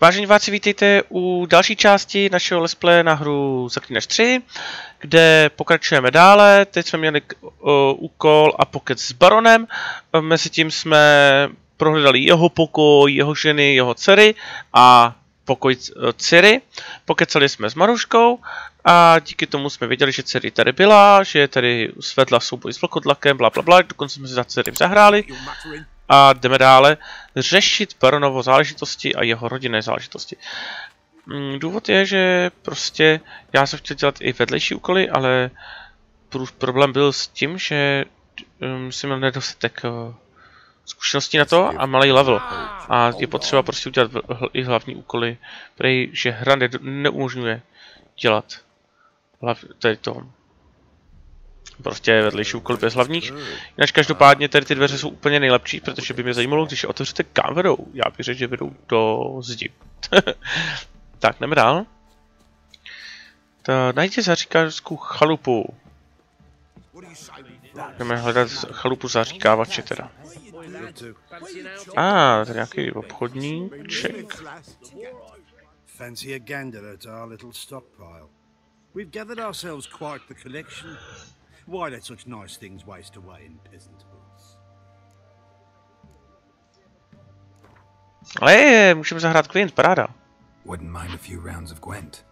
Vážení diváci, vítejte u další části našeho let's play na hru Zaklínač 3, kde pokračujeme dále. Teď jsme měli úkol a pokec s baronem. Mezitím jsme prohledali jeho pokoj, jeho ženy, jeho dcery a pokoj dcery. Pokecali jsme s Maruškou a díky tomu jsme věděli, že dcery tady byla, že tady svedla souboj s vlkodlakem, blablabla, dokonce jsme se za dcery zahráli. A jdeme dále řešit baronovo záležitosti a jeho rodinné záležitosti. Důvod je, že prostě já jsem chtěl dělat i vedlejší úkoly, ale problém byl s tím, že jsem měl nedostatek zkušeností na to a malý level. A je potřeba prostě udělat i hlavní úkoly, že hra neumožňuje dělat tady to. Prostě vedlejší úkoly bez hlavních. Jinak každopádně tady ty dveře jsou úplně nejlepší, protože by mě zajímalo, když je otevřete, kam vedou. Já bych řekl, že vedou do zdi. Tak, jdeme dál. Najděte zaříkářskou chalupu. Jdeme hledat chalupu zaříkávače teda. Tady nějaký obchodníček. We've gathered ourselves quite the collection. Why let such nice things waste away in peasant hoods? Ale můžeme zahrát Gwent, paráda. Wouldn't mind a few rounds of Gwent.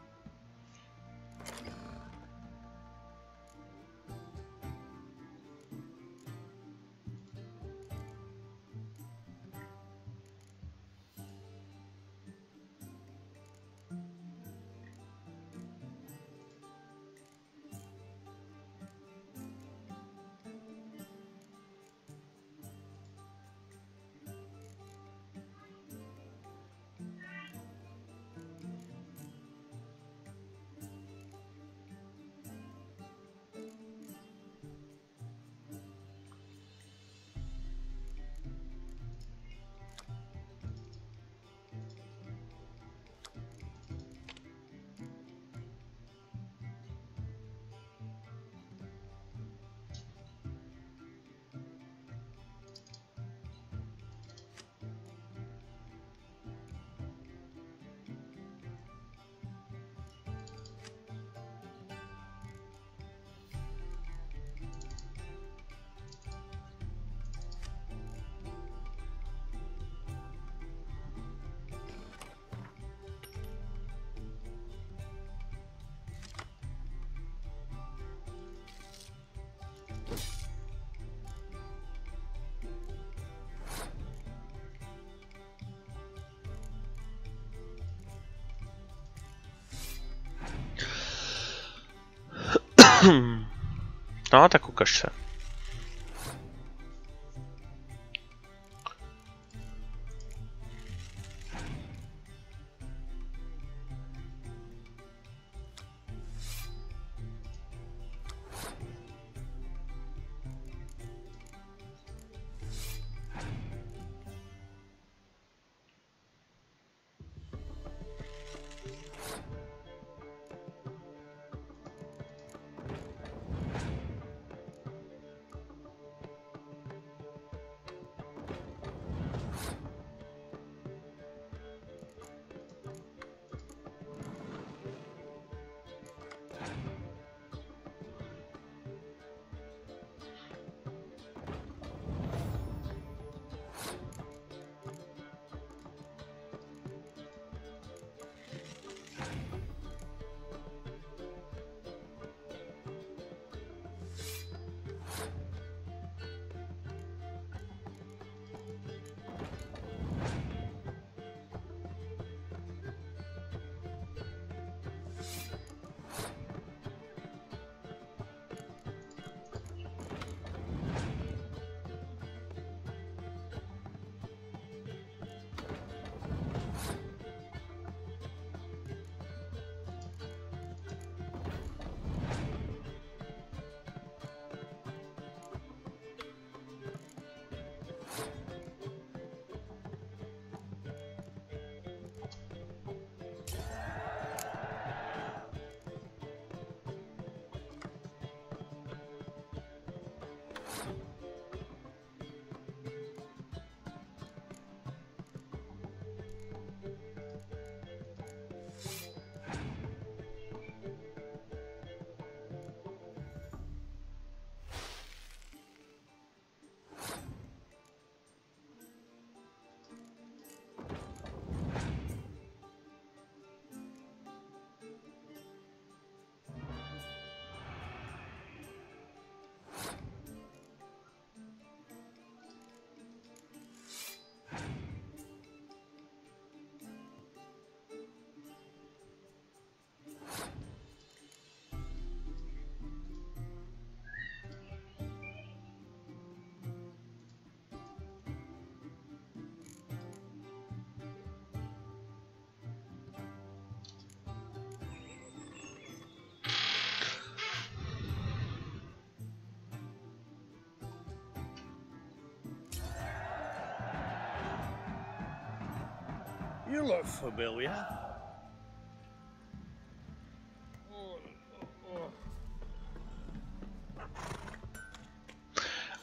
No, tak ukaž se. You look familiar.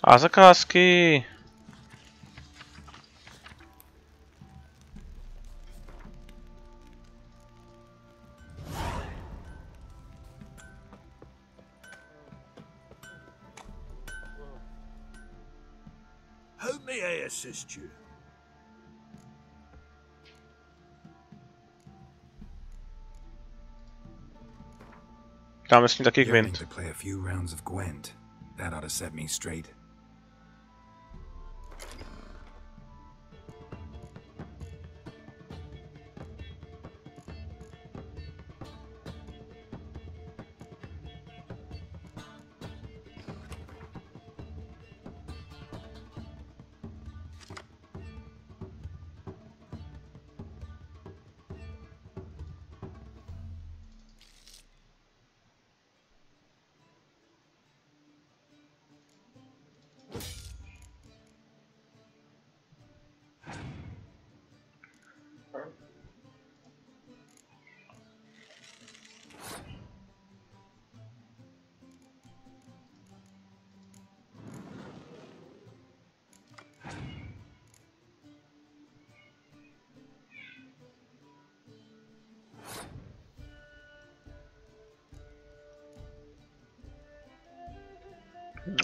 A zakázky. How may I assist you? Dáme s ní taky Yearning kvint. to play a few rounds of Gwent. That ought to set me straight.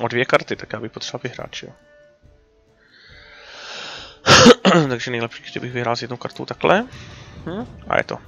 O 2 karty, tak já bych potřeboval vyhrát, jo. Takže nejlepší, kdybych vyhrál s jednou kartou takhle. A je to.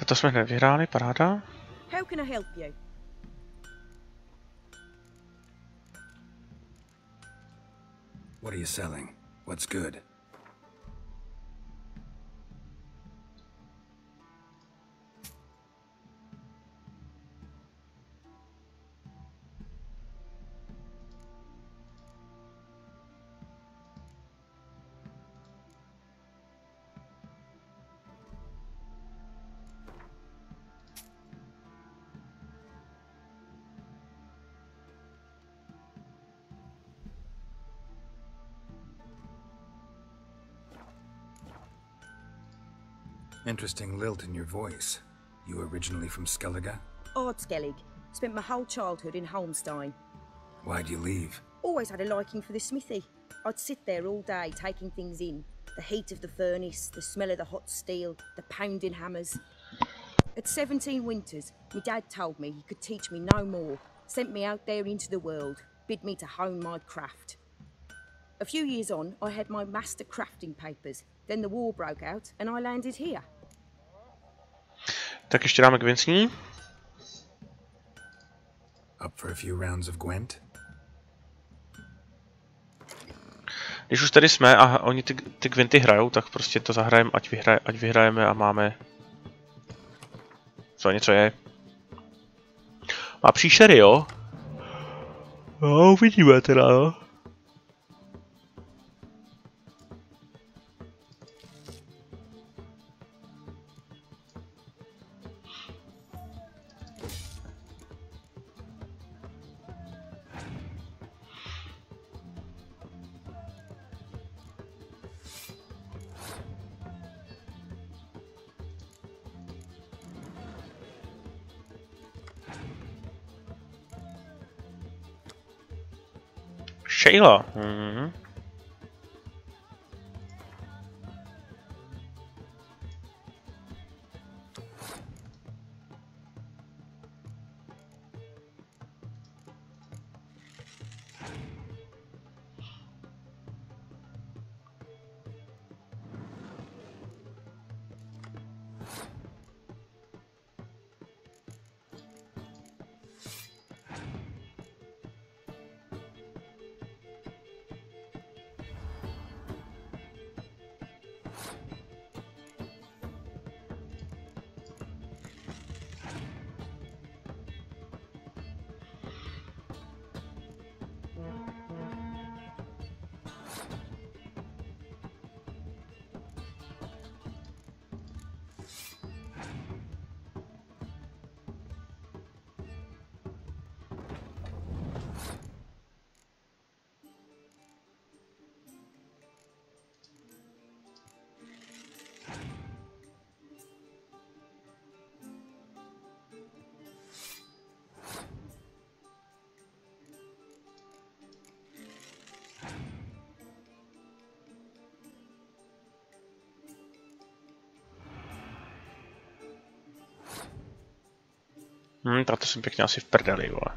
To jsme hned vyhráli, paráda. How can I help you? What are you selling? What's good? Interesting lilt in your voice. You originally from Skellige? Ardskellig. Spent my whole childhood in Holmstein. Why'd you leave? Always had a liking for the smithy. I'd sit there all day taking things in. The heat of the furnace, the smell of the hot steel, the pounding hammers. At 17 winters, my dad told me he could teach me no more. Sent me out there into the world, bid me to hone my craft. A few years on, I had my master crafting papers. Then the war broke out and I landed here. Tak ještě dáme k Vincní. Up for a few rounds of Gwent? Když už tady jsme a oni ty Gwenty hrajou, tak prostě to zahrajeme, ať vyhrajeme a máme... Co něco je. Má příšery, jo? No, uvidíme teda, no. Sheila. Mhm. Tak to jsem pěkně asi v prdeli, vole.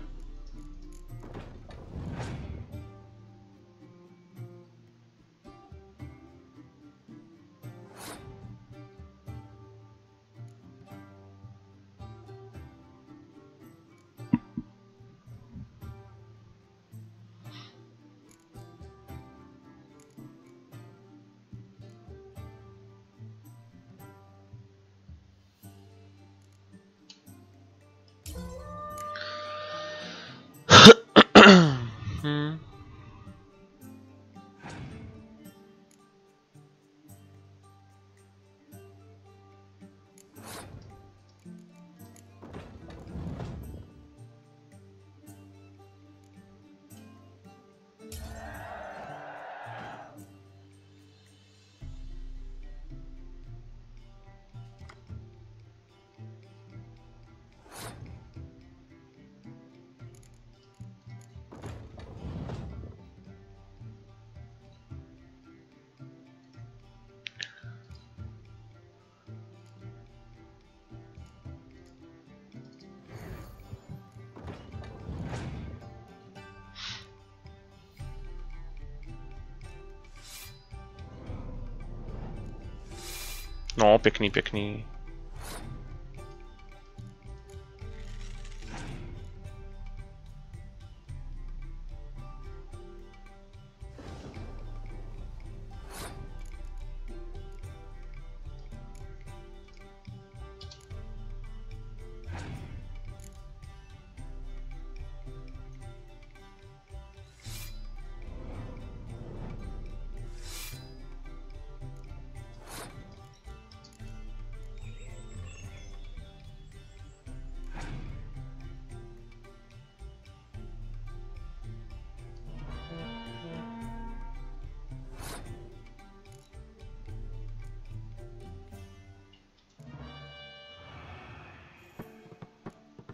No, pěkný, pěkný.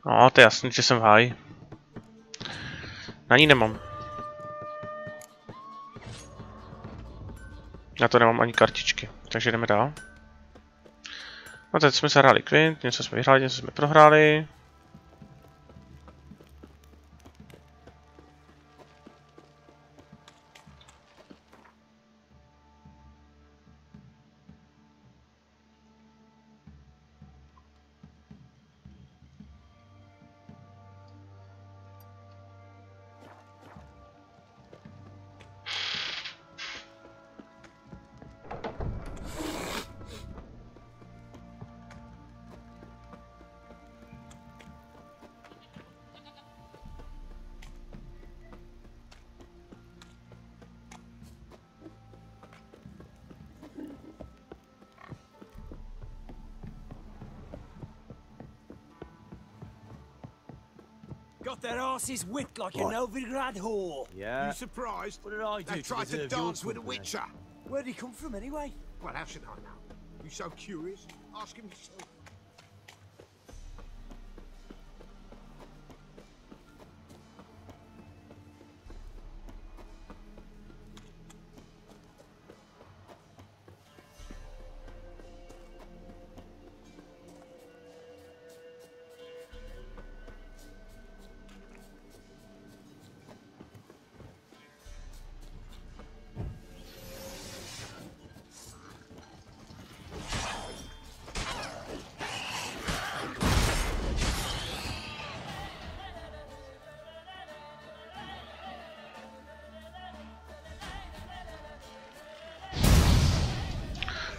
No, to je jasný, že jsem v háji. Na ní nemám. Já to nemám ani kartičky, takže jdeme dál. No teď jsme zahráli Quint, něco jsme vyhráli, něco jsme prohráli. Got their asses whipped like a Novigrad whore. You surprised? What did I do They to tried to deserve your dance with a company? witcher. Where'd he come from anyway? Well, how should I know? You so curious? Ask him yourself.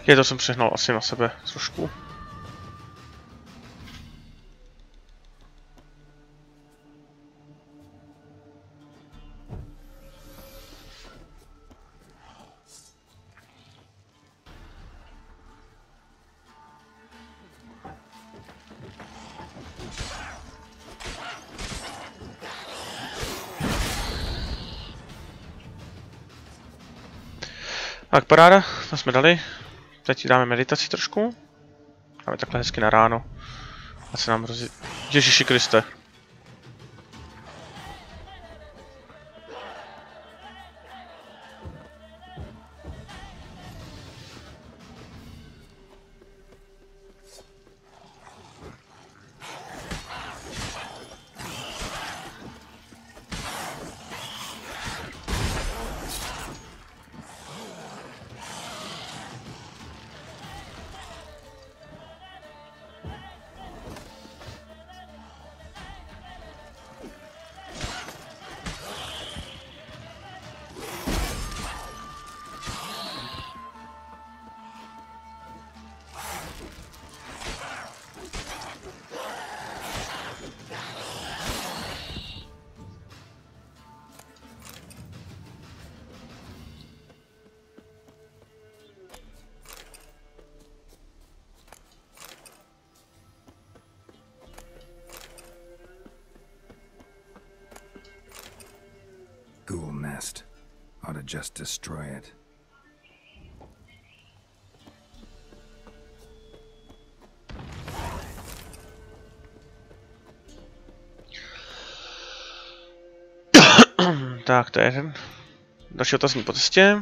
Je, to jsem přehnal asi na sebe trošku. Tak paráda, to jsme dali. Teď dáme meditaci trošku. Dáme takhle hezky na ráno. A se nám Ježiši Kriste. Ghoul nest. Ought to just destroy it. Tak, to je jeden. Další otazník po cestě.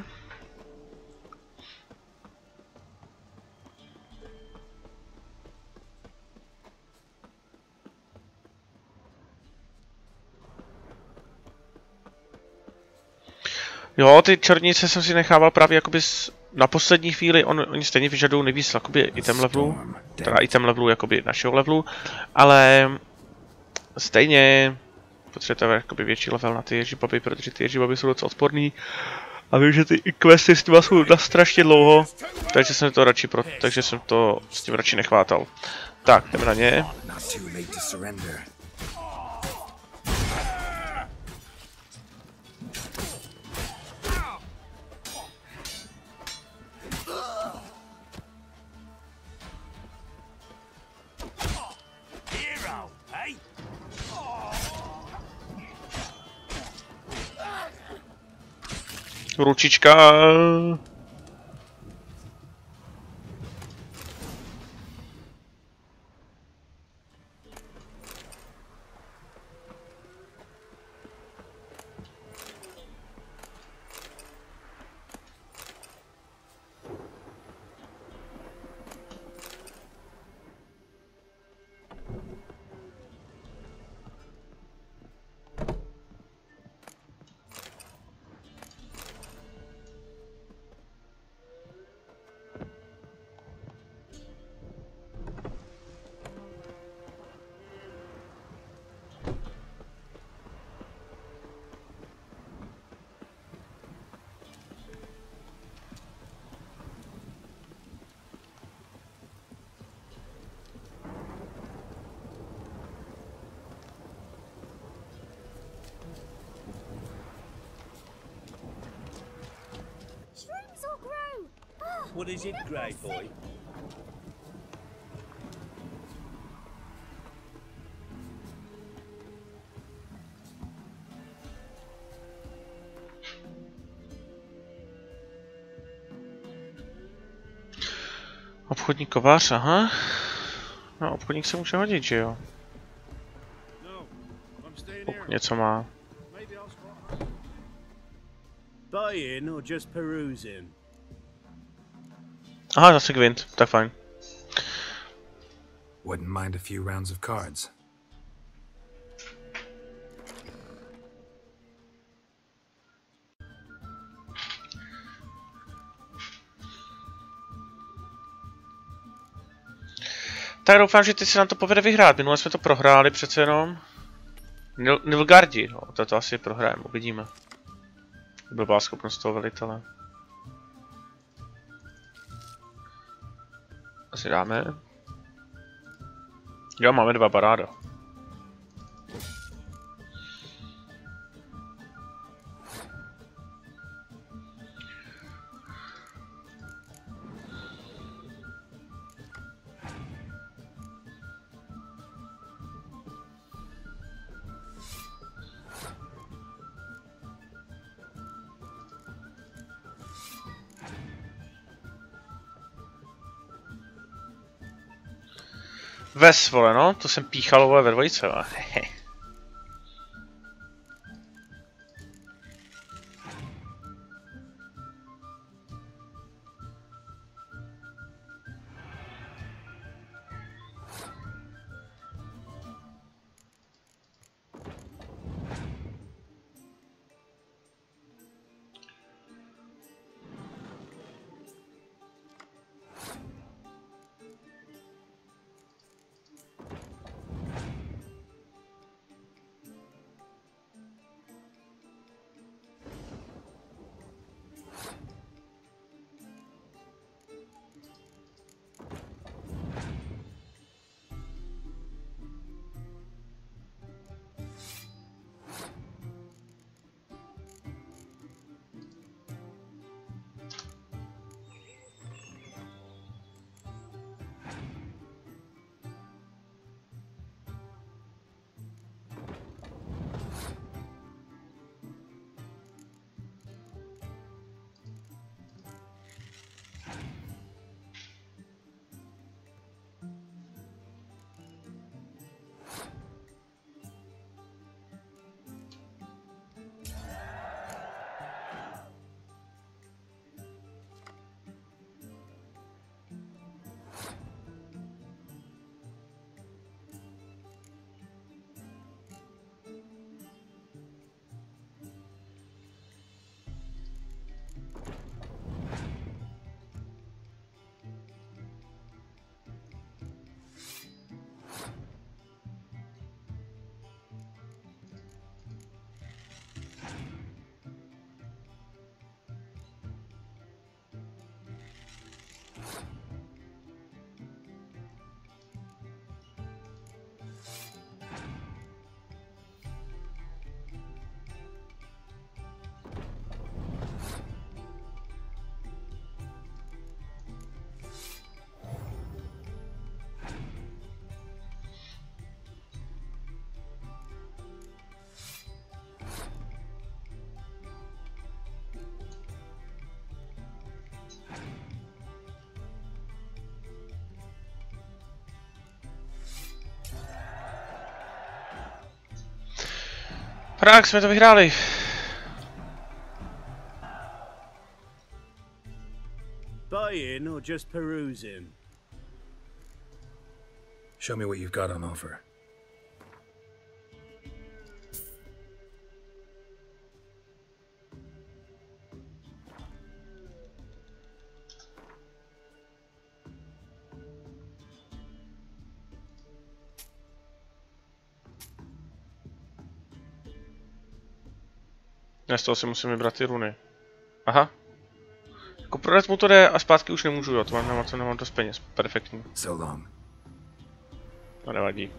Jo, ty čarodějnice jsem si nechával právě jakoby na poslední chvíli, oni stejně vyžadují nejvíc jakoby item levelu, teda item levelu jakoby našeho levelu, ale stejně potřebujete jakoby větší level na ty ježibaby, protože ty ježibaby jsou docela odporný a vím, že ty questy s těma jsou na strašně dlouho, takže jsem to radši takže jsem to s tím radši nechvátal. Tak, jdeme na ně. Ručička. What is it, grey boy? Obchodní kovář, aha. No, obchodník se může hodit, že jo? Pokud něco má. Buying or just perusing? Aha, zase Gwent, tak fajn. Wouldn't mind a few rounds of cards. Tak doufám, že teď se nám to povede vyhrát. Minule jsme to prohráli přece jenom. Nilgardi, no, to asi prohrajeme, uvidíme. Blbá schopnost toho velitele. Asi dáme. Jo, máme 2 paráda. Ves, vole, no, to jsem píchal, vole, ve dvojice, vole. Prák, jsme to vyhráli. Buying or just perusing? Show me what you've got on offer. Já z toho si musím vybrat ty runy. Aha. Jako prodat mu to jde a zpátky už nemůžu, jo, to mám, na to nemám dost peněz. Perfektní. So long. No nevadí.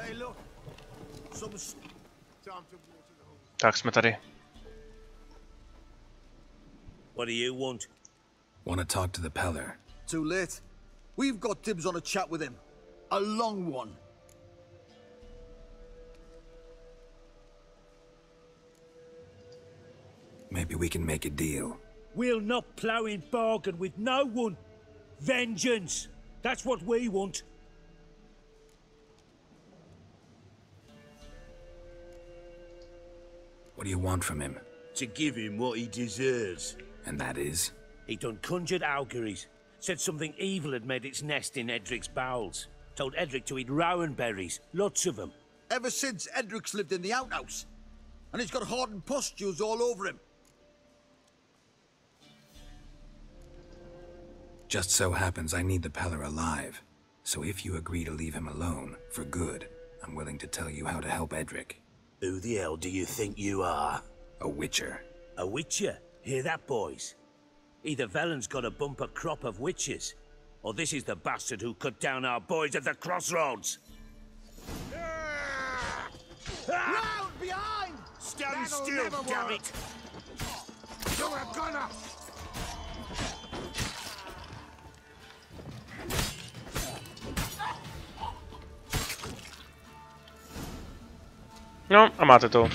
Hey, look. Time to water the horse. Tak jsme tady. What do you want? Want to talk to the peller? Too late. We've got dibs on a chat with him. A long one. Maybe we can make a deal. We'll not plough in bargain with no one. Vengeance. That's what we want. What do you want from him? To give him what he deserves. And that is? He done conjured auguries. Said something evil had made its nest in Edric's bowels. Told Edric to eat rowan berries. Lots of them. Ever since Edric's lived in the outhouse. And he's got hardened pustules all over him. Just so happens I need the peller alive. So if you agree to leave him alone, for good, I'm willing to tell you how to help Edric. Who the hell do you think you are? A witcher. A witcher? Hear that, boys? Either Velen's got a bumper crop of witches, or this is the bastard who cut down our boys at the crossroads. Round behind! Stand still, damn it! You're a gunner! No a máte to.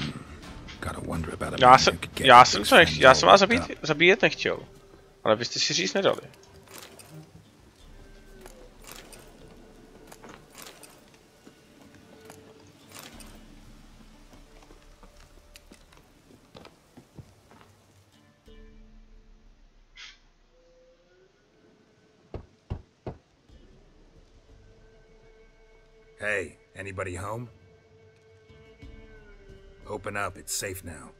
Gotta wonder about a Já man jsem, who could get já jsem, those co nech, things já jsem all vás worked up. zabíjet nechtěl. Ale vy jste si říct nedali. Hey, anybody home? Open up, it's safe now.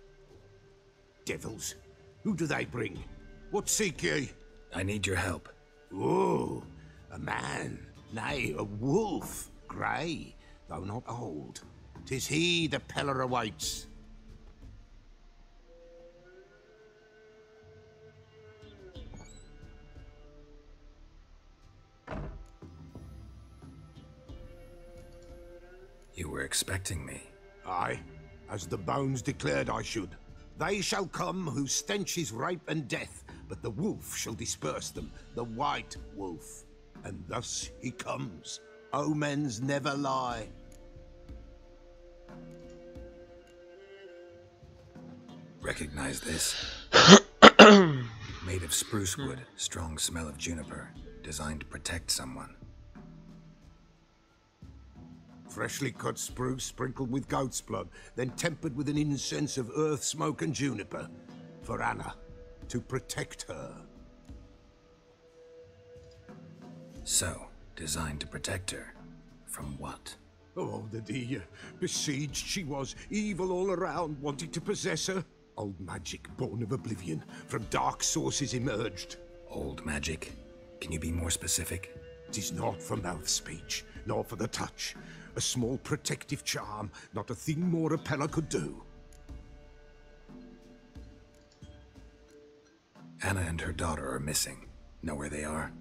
Devils. Who do they bring? What seek ye? I need your help. Oh, a man. Nay, a wolf. Grey, though not old. 'Tis he the peller awaits. You were expecting me. Aye, as the bones declared I should. They shall come whose stench is rape and death, but the wolf shall disperse them, the white wolf. And thus he comes. Omens never lie. Recognize this? Made of spruce wood, strong smell of juniper, designed to protect someone. Freshly cut spruce sprinkled with goat's blood, then tempered with an incense of earth, smoke, and juniper. For Anna, to protect her. So, designed to protect her. From what? Oh, the dear. Besieged she was, evil all around, wanting to possess her. Old magic born of oblivion, from dark sources emerged. Old magic? Can you be more specific? 'Tis not for mouth speech, nor for the touch. A small protective charm, not a thing more a peller could do. Anna and her daughter are missing. Know where they are?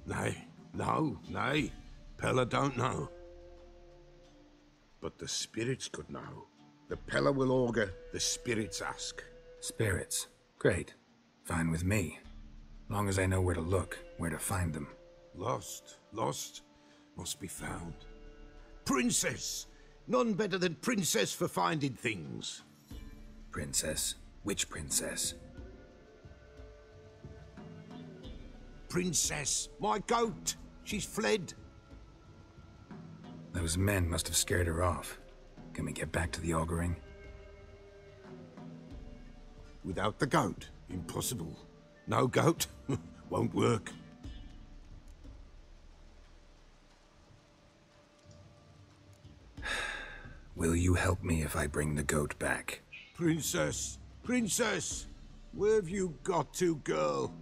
Nay, no, nay. Peller don't know. But the spirits could know. The peller will augur, the spirits ask. Spirits. Great. Fine with me. Long as I know where to look, where to find them. Lost, lost, must be found. Princess! None better than princess for finding things. Princess? Which princess? Princess, my goat! She's fled. Those men must have scared her off. Can we get back to the auguring? Without the goat, impossible. No goat, won't work. Will you help me if I bring the goat back? Princess, princess! Where have you got to, girl?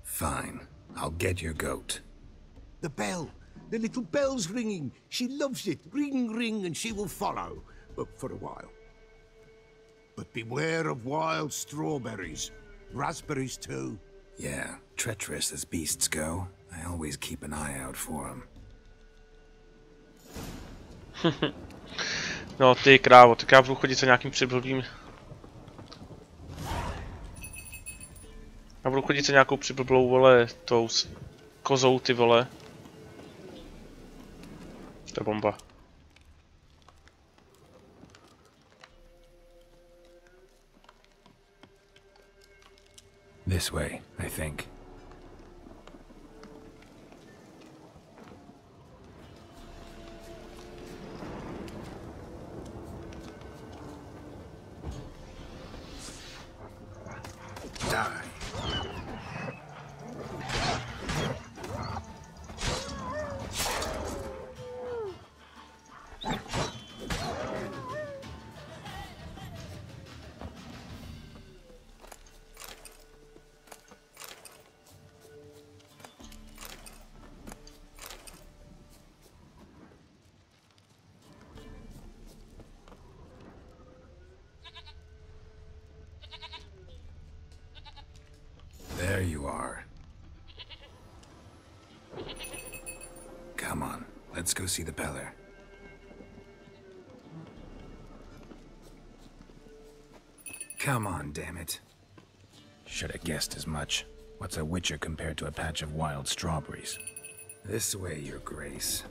Fine. I'll get your goat. The bell! The little bell's ringing. She loves it. Ring, ring, and she will follow. But for a while. But beware of wild strawberries. Raspberries, too. Yeah, treacherous as beasts go. I always keep an eye out for them. No ty krávo, tak já budu chodit za nějakým přiblblým. Já budu chodit za nějakou přiblblou, vole, tou kozou, ty vole. To je bomba. This way, I think. There you are. Come on, let's go see the Peller. Come on, damn it. Should have guessed as much. What's a witcher compared to a patch of wild strawberries? This way, Your Grace.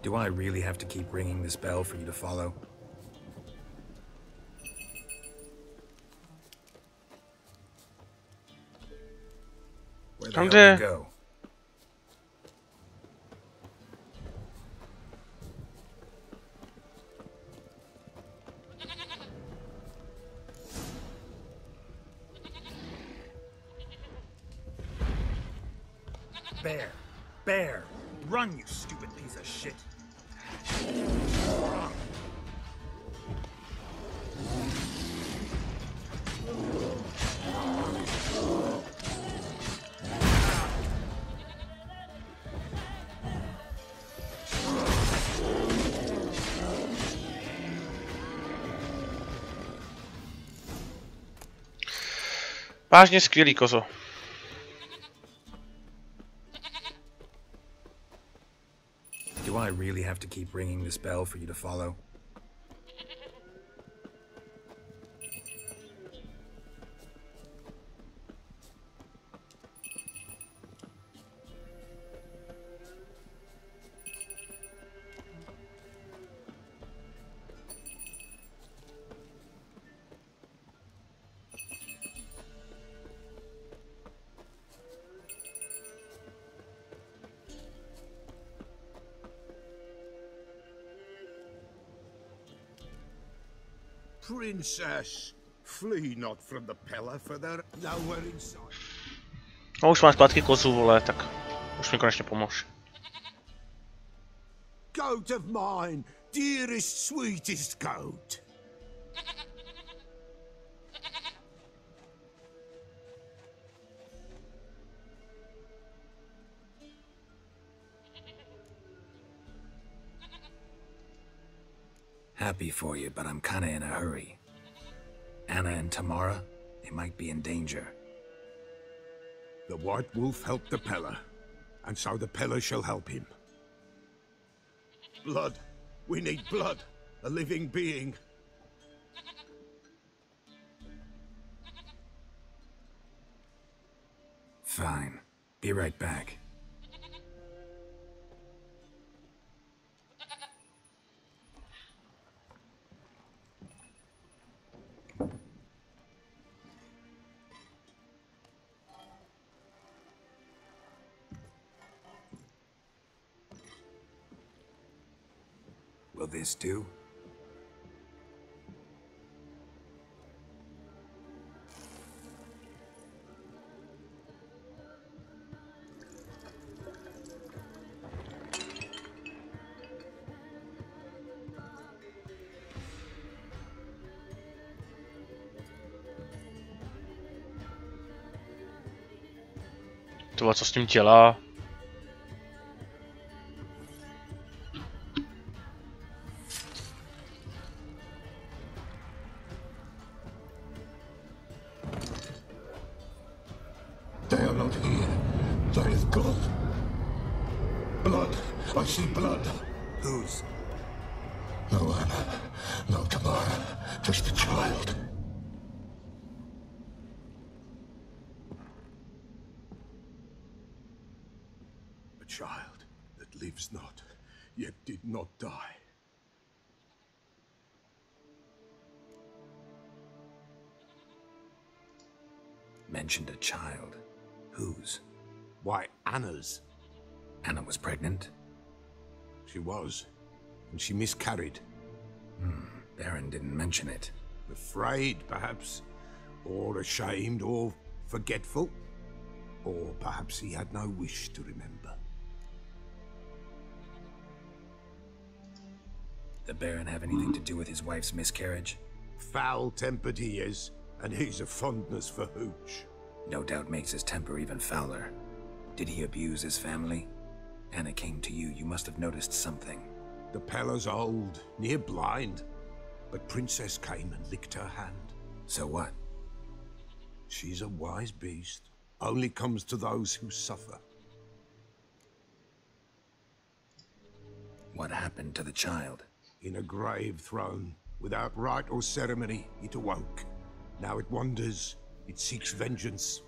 Do I really have to keep ringing this bell for you to follow? Where the hell do you go? Bear! Run, you stupid piece of shit! Vážně skvělý kozo. Do I really have to keep ringing this bell for you to follow? Princess, flee not from the Peller, for they're nowhere inside. No už mám zpátky kozu, vole, tak už mi konečně pomož. Goat of mine, dearest, sweetest goat. Happy for you, but I'm kinda in a hurry. Anna and Tamara, they might be in danger. The White Wolf helped the Peller, and so the Peller shall help him. Blood. We need blood. A living being. Fine. Be right back. Will this do? To, co s tím dělá? They are not here. There is God. Blood. I see blood. Whose? No Anna, no Tamara, just a child. A child that lives not, yet did not die. Mentioned a child. Whose? Why, Anna's. Anna was pregnant? She was, and she miscarried. Baron didn't mention it. Afraid, perhaps, or ashamed, or forgetful. Or perhaps he had no wish to remember. The Baron have anything to do with his wife's miscarriage? Foul-tempered he is, and he's a fondness for hooch. No doubt makes his temper even fouler. Did he abuse his family? Anna came to you, you must have noticed something. The Pella's old, near blind, but Princess came and licked her hand. So what? She's a wise beast, only comes to those who suffer. What happened to the child? In a grave thrown, without rite or ceremony, it awoke. Now it wanders, it seeks vengeance.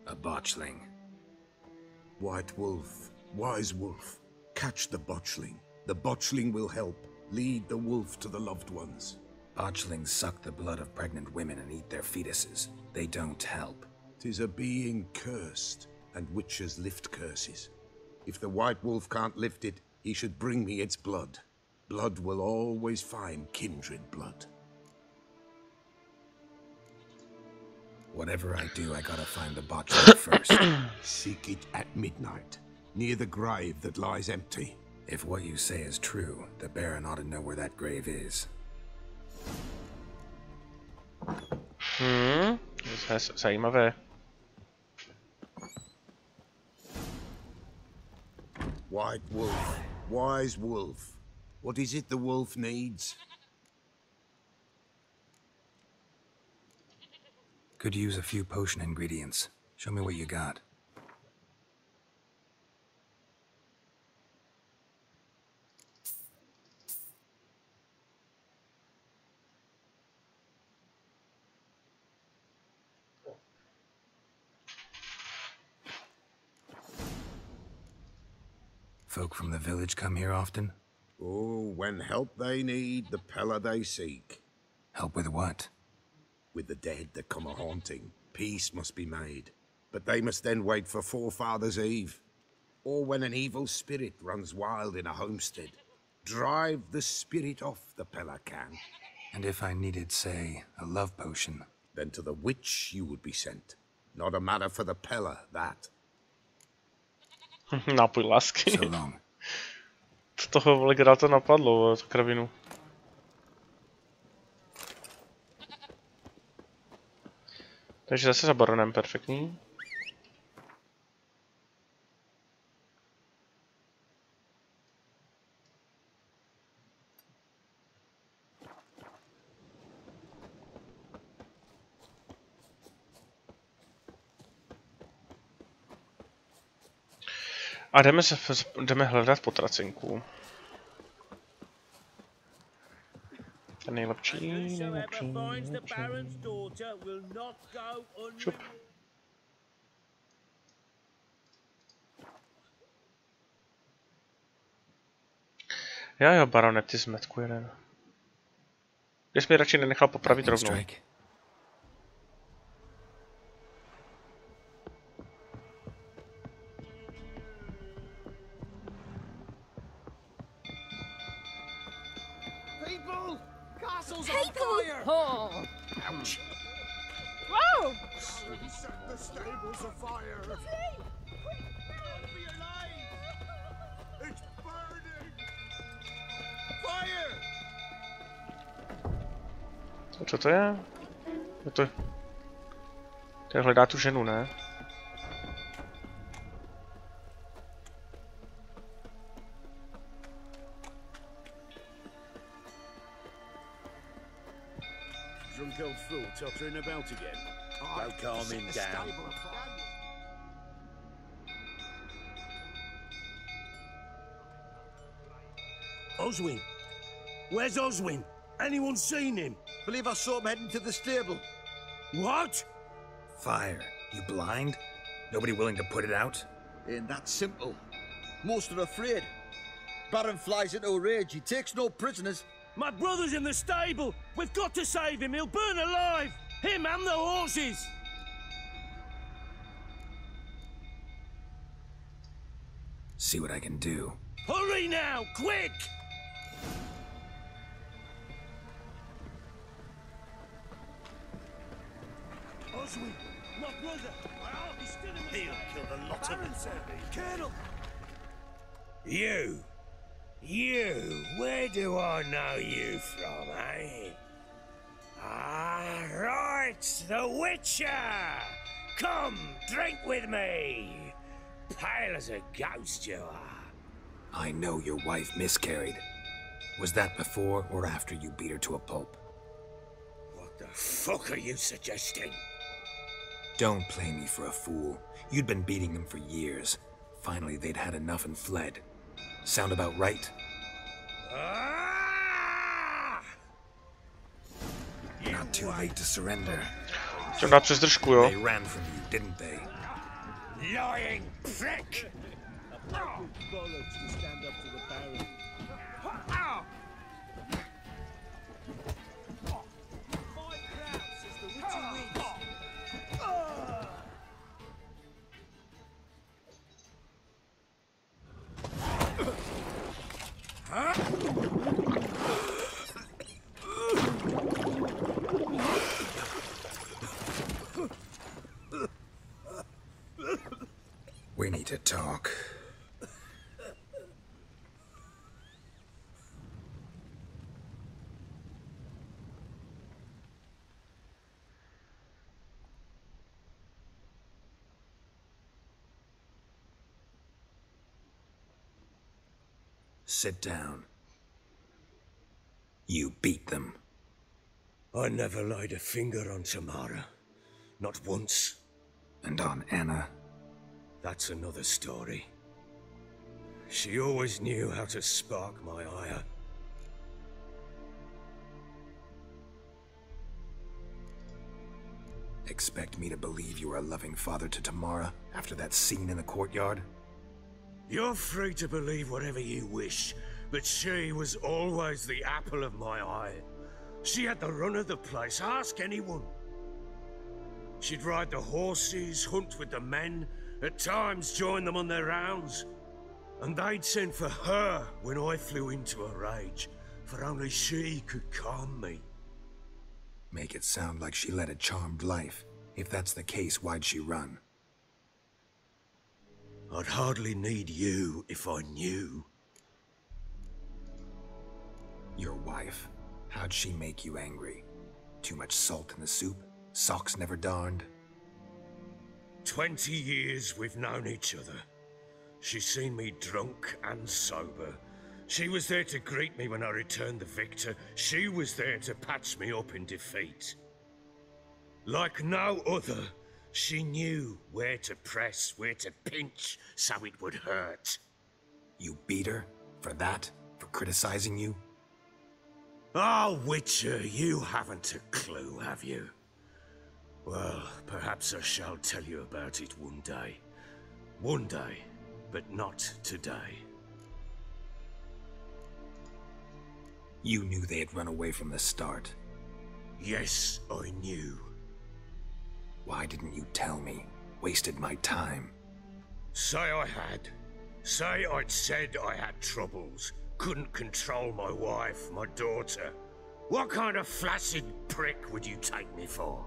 A botchling. White wolf, wise wolf, catch the botchling. The botchling will help, lead the wolf to the loved ones. Botchlings suck the blood of pregnant women and eat their fetuses. They don't help. 'Tis a being cursed, and witches lift curses. If the white wolf can't lift it, he should bring me its blood. Blood will always find kindred blood. Whatever I do, I gotta find the botchling first. Seek it at midnight, near the grave that lies empty. If what you say is true, the Baron ought to know where that grave is. Zajímavé. White wolf, wise wolf. What is it the wolf needs? Could use a few potion ingredients. Show me what you got. Folk from the village come here often? Oh, when help they need, the Pella they seek. Help with what? With the dead that come a-haunting, peace must be made. But they must then wait for Forefathers' Eve. Or when an evil spirit runs wild in a homestead. Drive the spirit off, the Pella can. And if I needed, say, a love potion? Then to the witch you would be sent. Not a matter for the Pella, that. Nápoj lásky. So long. Z toho vole, kde to napadlo, tu kravinu. Takže zase za baronem, perfektní. A jdeme hledat potracenku. To je nejlepší. Šup. Jo, barone, ty zmetku jeden. Když mi radši nenechal popravit rovnou. Oh. Ouch! Whoa! He set the stables afire! It's burning! Fire! Co to je? To hledá tu ženu, ne? Drunk old fool tottering about again. Don't calm him down. Oswin, Where's Oswin? Anyone seen him? Believe I saw him heading to the stable. What? Fire. You blind? Nobody willing to put it out? Ain't that simple. Most are afraid. Baron flies into a rage. He takes no prisoners. My brother's in the stable. We've got to save him. He'll burn alive. Him and the horses. See what I can do. Hurry now, quick! Oswin, my brother. Well, he's still in the He'll kill the lot of them. Colonel! You, where do I know you from, eh? Ah, right, the Witcher! Come, drink with me! Pale as a ghost you are. I know your wife miscarried. Was that before or after you beat her to a pulp? What the fuck are you suggesting? Don't play me for a fool. You'd been beating them for years. Finally, they'd had enough and fled. Sound about right? Ah! Not too late to surrender. Jsem dát přes držku, jo? They ran from you, didn't they? Lying prick! We need to talk. Sit down. You beat them. I never laid a finger on Tamara. Not once. And on Anna. That's another story. She always knew how to spark my ire. Expect me to believe you were a loving father to Tamara after that scene in the courtyard? You're free to believe whatever you wish, but she was always the apple of my eye. She had the run of the place, ask anyone. She'd ride the horses, hunt with the men, at times join them on their rounds. And they'd send for her when I flew into a rage, for only she could calm me. Make it sound like she led a charmed life. If that's the case, why'd she run? I'd hardly need you if I knew. Your wife. How'd she make you angry? Too much salt in the soup? Socks never darned? 20 years we've known each other. She's seen me drunk and sober. She was there to greet me when I returned the victor. She was there to patch me up in defeat. Like no other, she knew where to press, where to pinch, so it would hurt. You beat her? For that? For criticizing you? Oh, Witcher, you haven't a clue, have you? Well, perhaps I shall tell you about it one day. One day, but not today. You knew they had run away from the start. Yes, I knew. Why didn't you tell me? Wasted my time. Say I had. Say I'd said I had troubles. Couldn't control my wife, my daughter. What kind of flaccid prick would you take me for?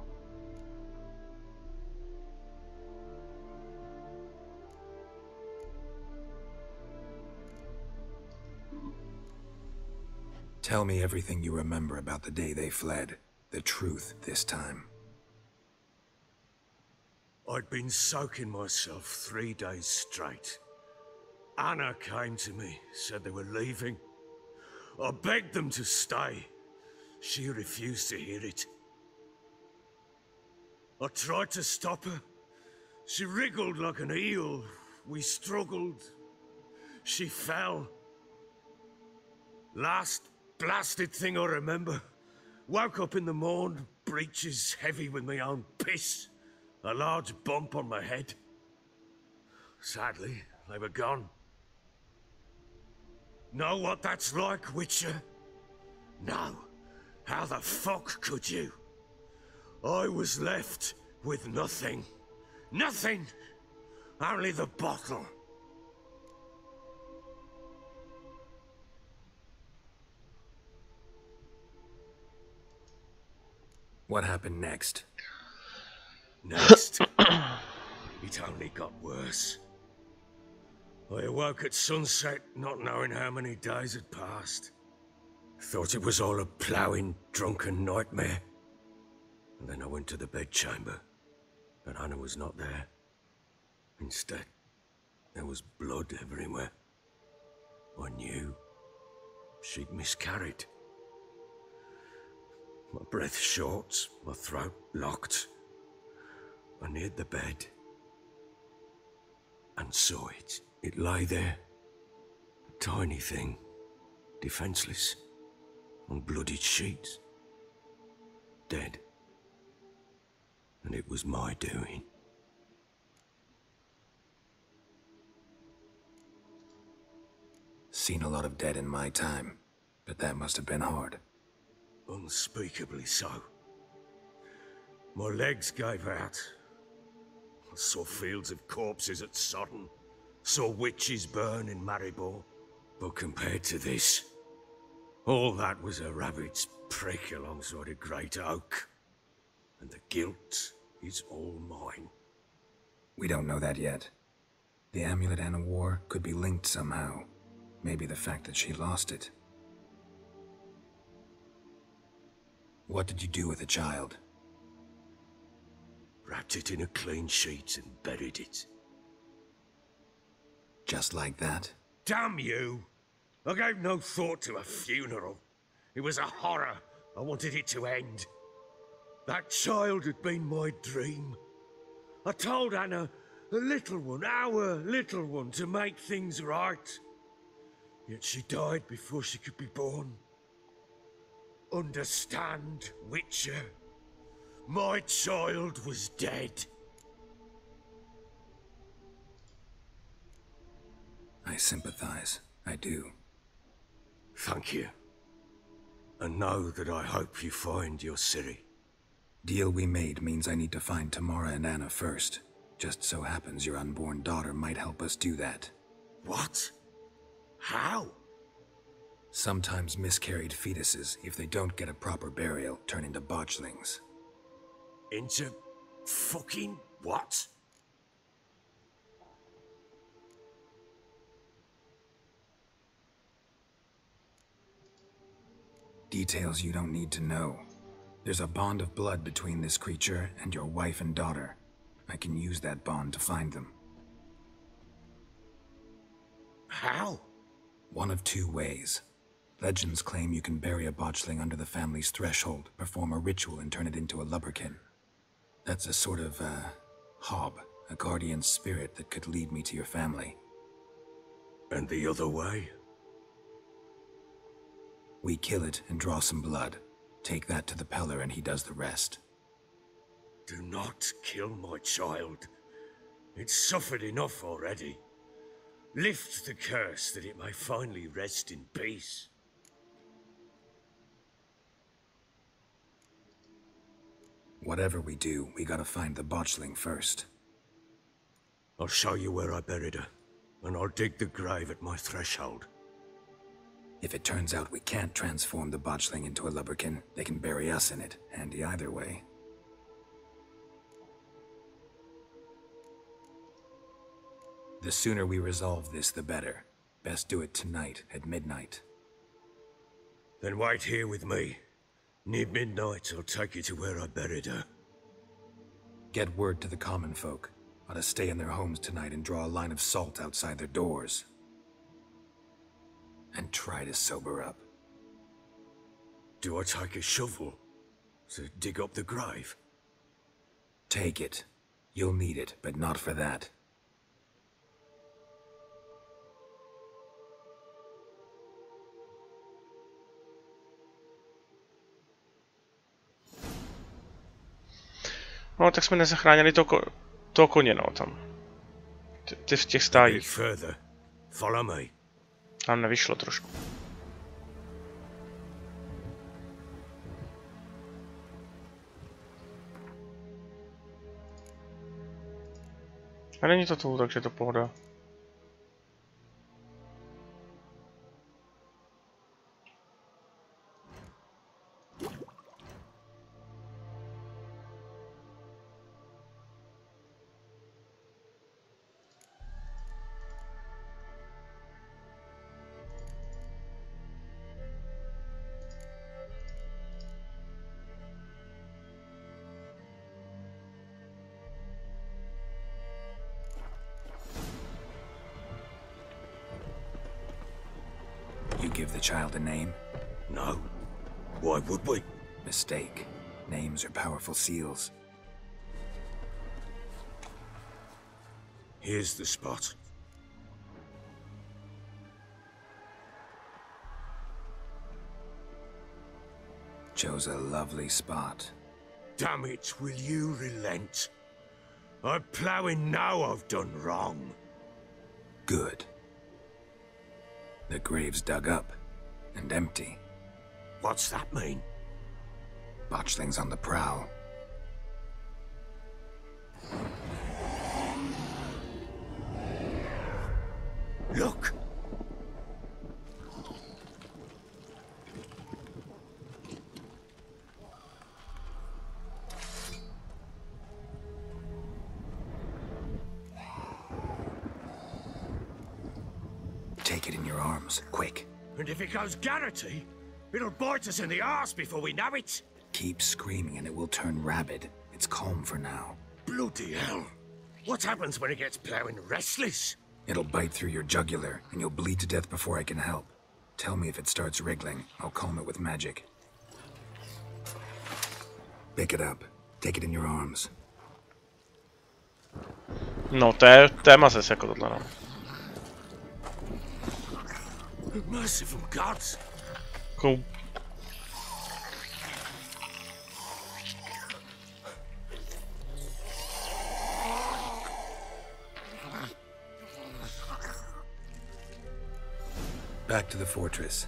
Tell me everything you remember about the day they fled. The truth this time. I'd been soaking myself 3 days straight. Anna came to me, said they were leaving. I begged them to stay. She refused to hear it. I tried to stop her. She wriggled like an eel. We struggled. She fell. Last blasted thing I remember. Woke up in the morn, breeches heavy with my own piss. A large bump on my head. Sadly, they were gone. Know what that's like, Witcher? No. How the fuck could you? I was left with nothing. Nothing! Only the bottle. What happened next? Next, it only got worse. I awoke at sunset, not knowing how many days had passed. Thought it was all a ploughing, drunken nightmare. And then I went to the bedchamber, but Anna was not there. Instead, there was blood everywhere. I knew she'd miscarried. My breath short, my throat locked. I neared the bed and saw it. It lay there, a tiny thing, defenseless, on bloodied sheets, dead. And it was my doing. Seen a lot of dead in my time, but that must have been hard. Unspeakably so. My legs gave out. I saw fields of corpses at Sodden. Saw witches burn in Maribor. But compared to this, all that was a rabbit's prick alongside a great oak. And the guilt is all mine. We don't know that yet. The amulet Anna wore could be linked somehow. Maybe the fact that she lost it. What did you do with the child? Wrapped it in a clean sheet and buried it. Just like that? Damn you! I gave no thought to a funeral. It was a horror. I wanted it to end. That child had been my dream. I told Anna, the little one, our little one, to make things right. Yet she died before she could be born. Understand, Witcher? My child was dead. I sympathize. I do. Thank you. And know that I hope you find your Ciri. Deal we made means I need to find Tamara and Anna first. Just so happens your unborn daughter might help us do that. What? How? Sometimes miscarried fetuses, if they don't get a proper burial, turn into botchlings. Into fucking what? Details you don't need to know. There's a bond of blood between this creature and your wife and daughter. I can use that bond to find them. How? One of two ways. Legends claim you can bury a botchling under the family's threshold, perform a ritual and turn it into a lubberkin. That's a sort of, hob, a guardian spirit that could lead me to your family. And the other way? We kill it and draw some blood. Take that to the Peller and he does the rest. Do not kill my child. It's suffered enough already. Lift the curse that it may finally rest in peace. Whatever we do, we gotta find the botchling first. I'll show you where I buried her, and I'll dig the grave at my threshold. If it turns out we can't transform the botchling into a lubberkin, they can bury us in it, handy either way. The sooner we resolve this, the better. Best do it tonight, at midnight. Then wait here with me. Near midnight, I'll take you to where I buried her. Get word to the common folk. Ought to stay in their homes tonight and draw a line of salt outside their doors. And try to sober up. Do I take a shovel to dig up the grave? Take it. You'll need it, but not for that. No, tak jsme nezachránili toho koně, no, tam. Ty v těch stájích. Tam nevyšlo trošku. A není to tu, takže to pohoda. You give the child a name? No. Why would we? Mistake. Names are powerful seals. Here's the spot. Chose a lovely spot. Damn it, will you relent? I'm ploughing now I've done wrong. Good. The grave's dug up and empty. What's that mean? Botchlings on the prowl. Look! Take it in your arms, quick. And if it goes Garrity, it'll bite us in the arse before we know it. Keep screaming and it will turn rabid. It's calm for now. Bloody hell. What happens when it gets ploughing restless? It'll bite through your jugular and you'll bleed to death before I can help. Tell me if it starts wriggling. I'll calm it with magic. Pick it up. Take it in your arms. No, to je mazec jako tohle, no. Merciful gods! Cool. Back to the fortress.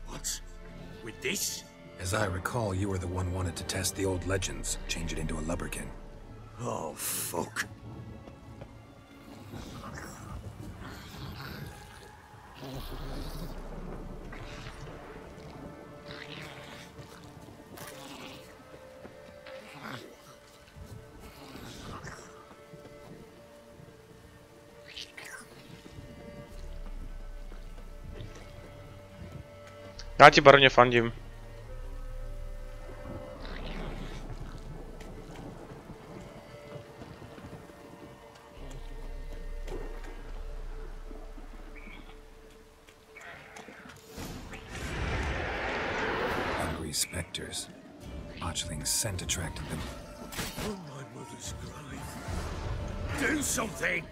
What? With this? As I recall, you were the one wanted to test the old legends, change it into a lubberkin. Oh, fuck. Já ti baroně fandím. Hungry specters. Botchling's scent attracted them. Oh, my mother's grave. Do something!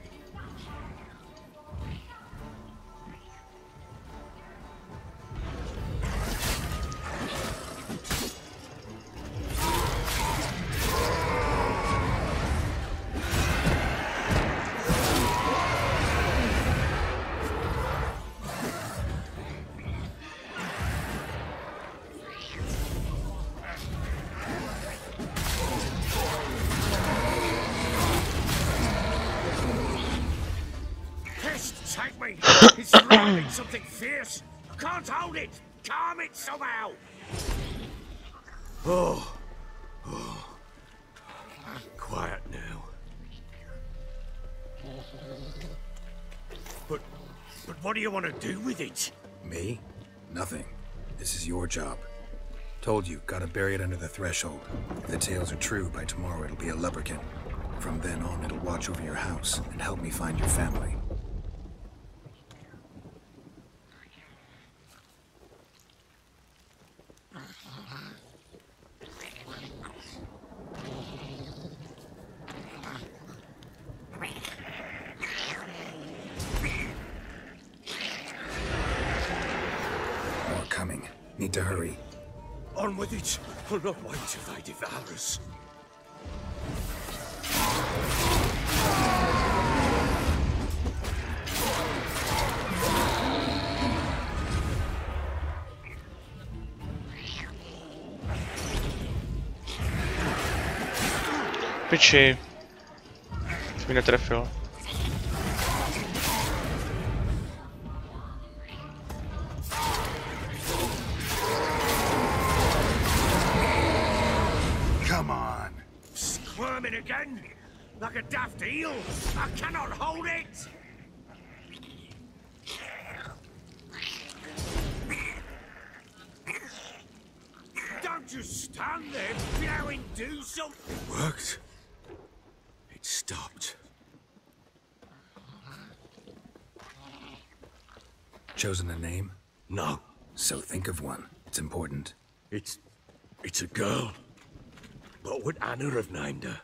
It's surrounding something fierce. I can't hold it. Calm it somehow. Oh. Quiet now. But what do you want to do with it? Me? Nothing. This is your job. Told you, gotta bury it under the threshold. If the tales are true, by tomorrow it'll be a lubberkin. From then on, it'll watch over your house and help me find your family. More coming. Need to hurry. On with it. I'll not wait till they devour us. Piči. Jsi mi netrefil. Come on. Squirming again, like a daft eel. I cannot hold it. Don't just stand there, blowing, do something. It worked. It stopped. Chosen a name? No, So think of one. It's important. it's a girl. What would Anna have named her?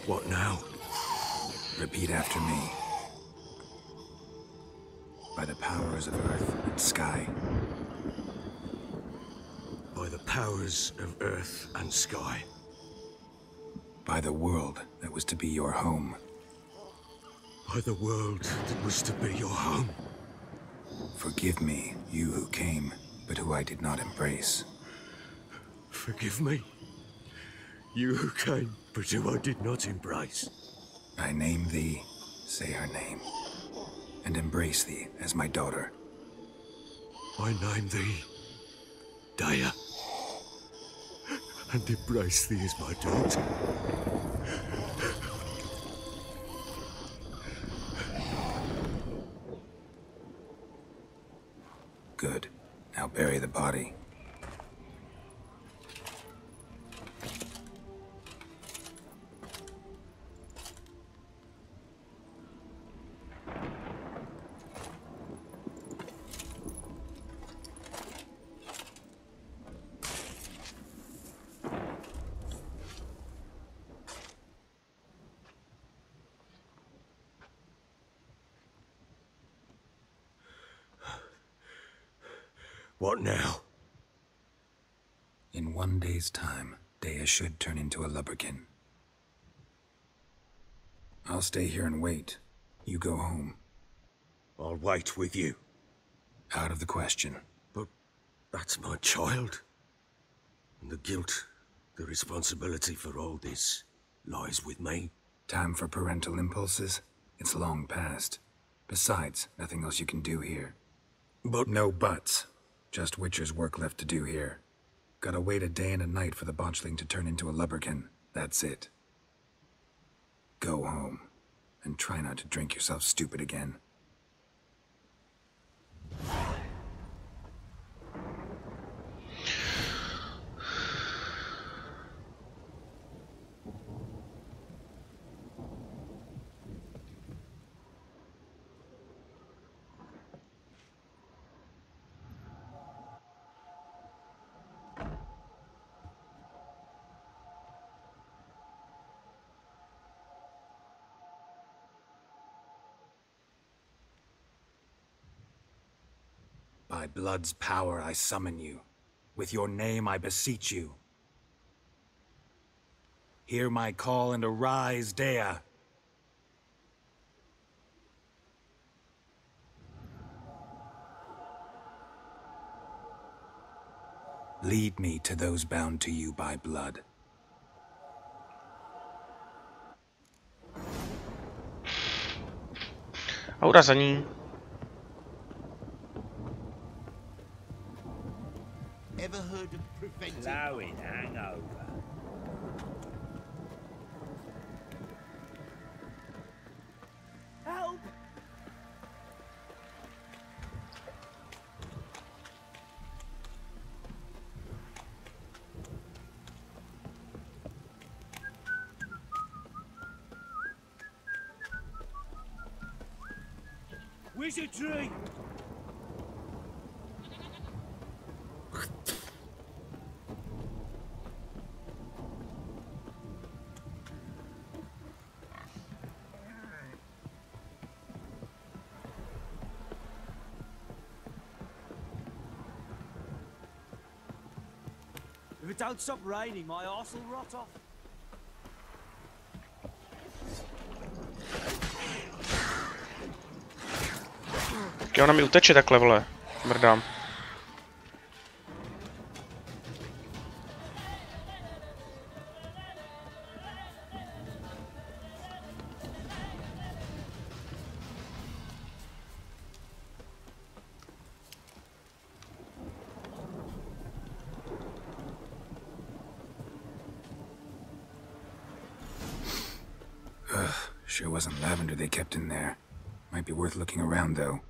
What now? Repeat after me. By the powers of earth and sky. By the powers of earth and sky. By the world that was to be your home. By the world that was to be your home. Forgive me, you who came, but who I did not embrace. Forgive me. You who came, but who I did not embrace. I name thee, say her name, and embrace thee as my daughter. I name thee Daya, and embrace thee as my daughter. Good. Now bury the body. What now? In 1 day's time, Daya should turn into a lubberkin. I'll stay here and wait. You go home. I'll wait with you. Out of the question. But that's my child. And the guilt, the responsibility for all this lies with me. Time for parental impulses? It's long past. Besides, nothing else you can do here. But No buts. Just Witcher's work left to do here. Gotta wait a day and a night for the botchling to turn into a lubberkin. That's it. Go home. And try not to drink yourself stupid again. By blood's power I summon you. With your name I beseech you. Hear my call and arise, Daya. Lead me to those bound to you by blood. Aura za ní. Ever heard of preventing? Blowing hangover. Help! Wizardry! it don't stop raining, my arse will rot off. Tak ona mi uteče takhle, vole. Mrdám. Sure wasn't lavender they kept in there. Might be worth looking around, though.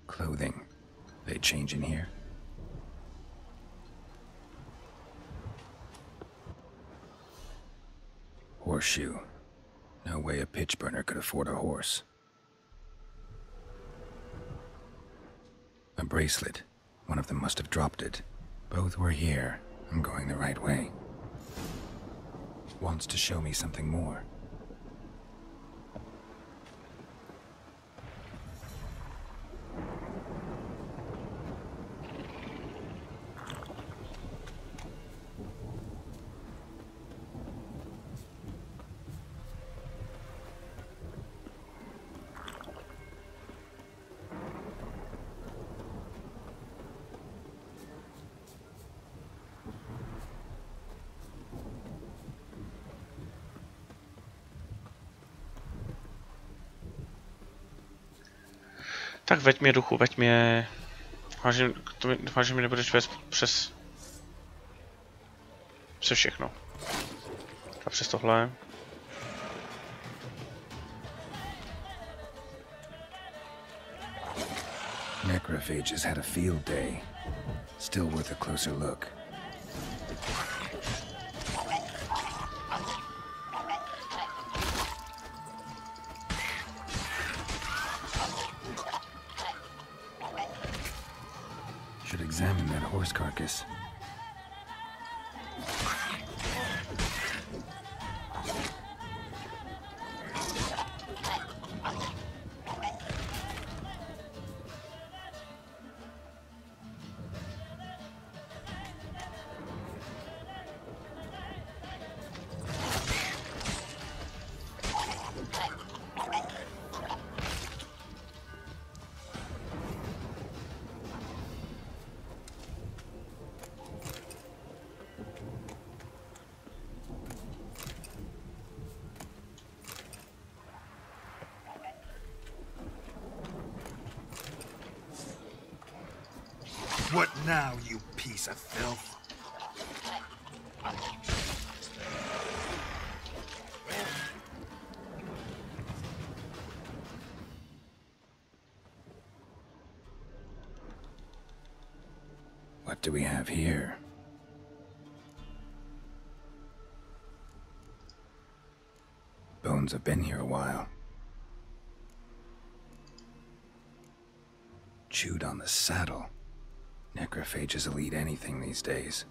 Clothing. They change in here? Horseshoe. No way a pitch burner could afford a horse. A bracelet. One of them must have dropped it. Both were here. I'm going the right way. Wants to show me something more. Tak veď mě, duchu, veď mě. Doufám, že mi nebudeš vést přes všechno. A přes tohle. Necrophages had a field day. Still worth a closer look. Should examine that horse carcass. What now, you piece of filth? What do we have here? Bones have been here a while. Chewed on the saddle. Necrophages will eat anything these days.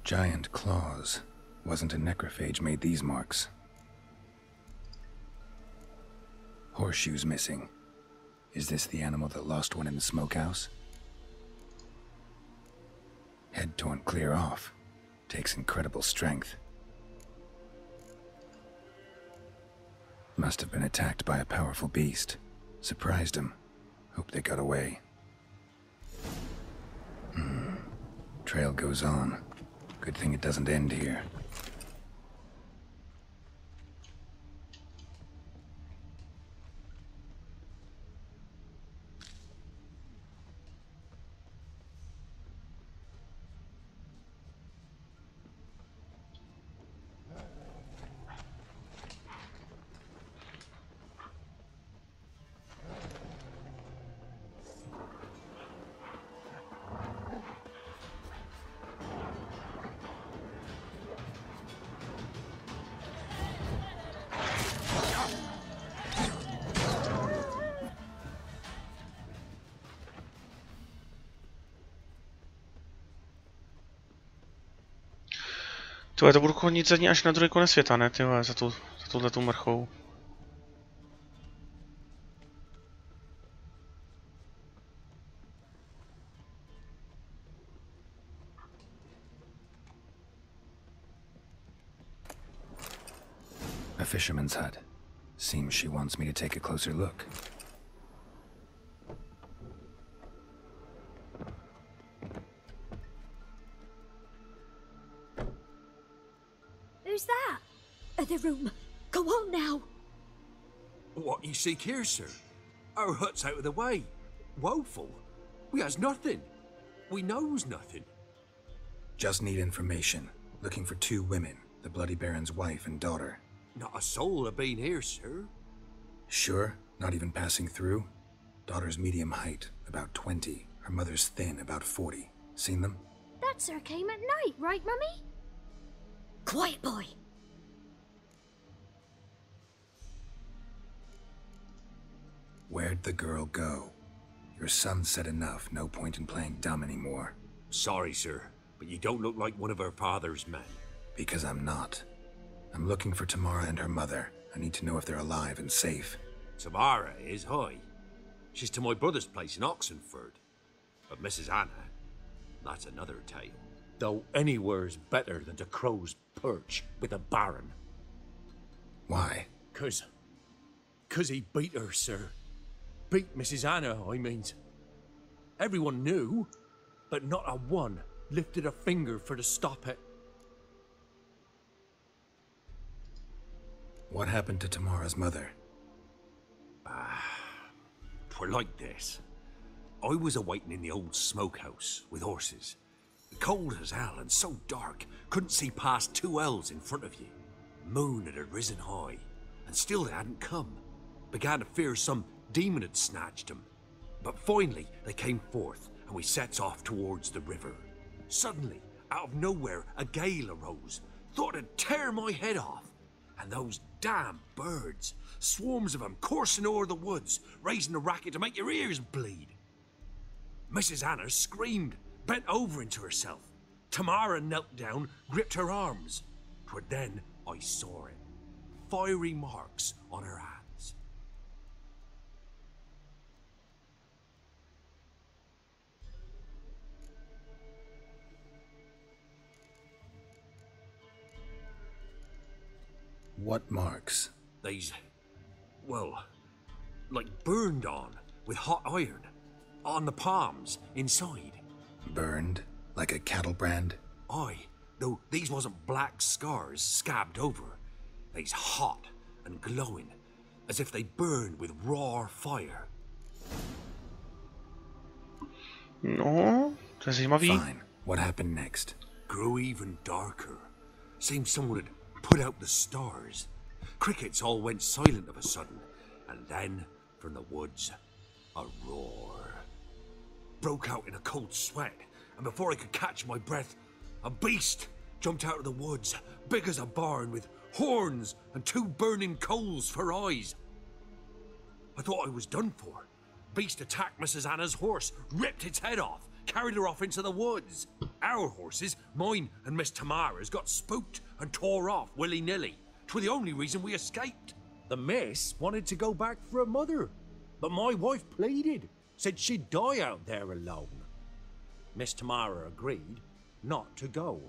Giant claws. Wasn't a necrophage made these marks. Horseshoes missing. Is this the animal that lost one in the smokehouse? Head torn clear off. Takes incredible strength. Must have been attacked by a powerful beast. Surprised him. Hope they got away. Trail goes on. Good thing it doesn't end here. Tyhle, to budu chodit za ní až na druhý konec světa, ne, tyhle, za touhletou mrchou. A fisherman's hut. Seems she wants me to take a closer look. Who's that? The room. Go on now. What you seek here, sir? Our hut's out of the way. Woeful. We has nothing. We knows nothing. Just need information. Looking for 2 women, the Bloody Baron's wife and daughter. Not a soul have been here, sir. Sure? Not even passing through? Daughter's medium height, about 20. Her mother's thin, about 40. Seen them? That sir came at night, right, Mummy? Quiet, boy. Where'd the girl go? Your son said enough, no point in playing dumb anymore. Sorry, sir, but you don't look like one of her father's men. Because I'm not. I'm looking for Tamara and her mother. I need to know if they're alive and safe. Tamara is, hi. She's to my brother's place in Oxenford. But Mrs. Anna, that's another tale. Though anywhere's better than to Crow's Perch with a baron. Why? 'Cause he beat her, sir. Beat Mrs. Anna, I means. Everyone knew, but not a one lifted a finger for to stop it. What happened to Tamara's mother? Twere like this. I was awaiting in the old smokehouse with horses. Cold as hell and so dark, couldn't see past 2 ells in front of you. Moon had risen high, and still they hadn't come. Began to fear some demon had snatched them. But finally they came forth, and we sets off towards the river. Suddenly, out of nowhere, a gale arose. Thought it'd tear my head off. And those damn birds, swarms of them coursing o'er the woods, raising a racket to make your ears bleed. Mrs. Anna screamed, bent over into herself. Tamara knelt down, gripped her arms. 'Twere then I saw it. Fiery marks on her hands. What marks? They's, well, like burned on with hot iron. On the palms, inside. Burned? Like a cattle brand? Aye, though these wasn't black scars scabbed over. They's hot and glowing, as if they burned with raw fire. No, to je zajímavý. Fine. What happened next? Grew even darker. Seemed someone had put out the stars. Crickets all went silent of a sudden, and then, from the woods, a roar. Broke out in a cold sweat, and before I could catch my breath, a beast jumped out of the woods, big as a barn, with horns and 2 burning coals for eyes. I thought I was done for. Beast attacked Mrs. Anna's horse, ripped its head off, carried her off into the woods. Our horses, mine and Miss Tamara's, got spooked and tore off willy-nilly. 'Twere the only reason we escaped. The miss wanted to go back for her mother, but my wife pleaded, said she'd die out there alone. Miss Tamara agreed, not to go.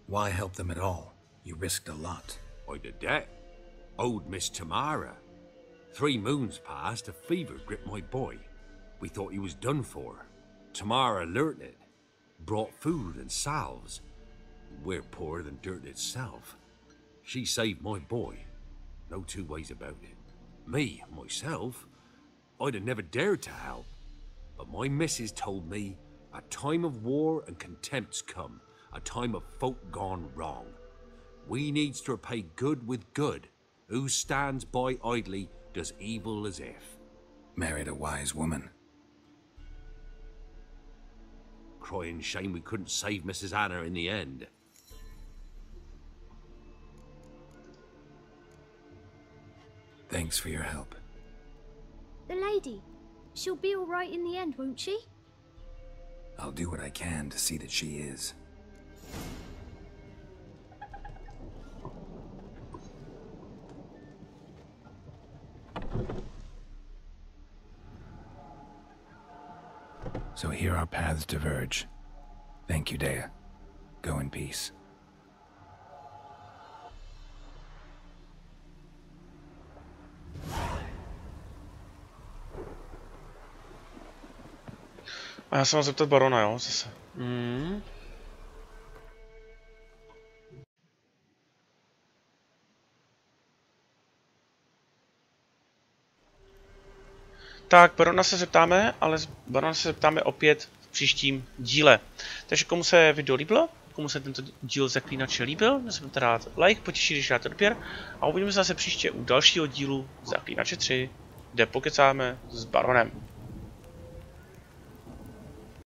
Why help them at all? You risked a lot. I did that. Owed Miss Tamara. 3 moons passed, a fever gripped my boy. We thought he was done for. Tamara alerted, brought food and salves. We're poorer than dirt itself. She saved my boy. No 2 ways about it. Me, myself, I'd have never dared to help. But my missus told me a time of war and contempt's come. A time of folk gone wrong. We needs to repay good with good. Who stands by idly does evil as if. Married a wise woman. Crying shame we couldn't save Mrs. Anna in the end. Thanks for your help. The lady. She'll be all right in the end, won't she? I'll do what I can to see that she is. So here our paths diverge. Thank you, Dea. Go in peace. A já se mám zeptat barona, jo, zase. Tak, barona se zeptáme, ale barona se zeptáme opět v příštím díle. Takže komu se video líbilo, komu se tento díl Zaklínače líbil, nezapomeňte dát like, potěší, když dáte odběr a uvidíme se zase příště u dalšího dílu Zaklínače 3, kde pokecáme s baronem.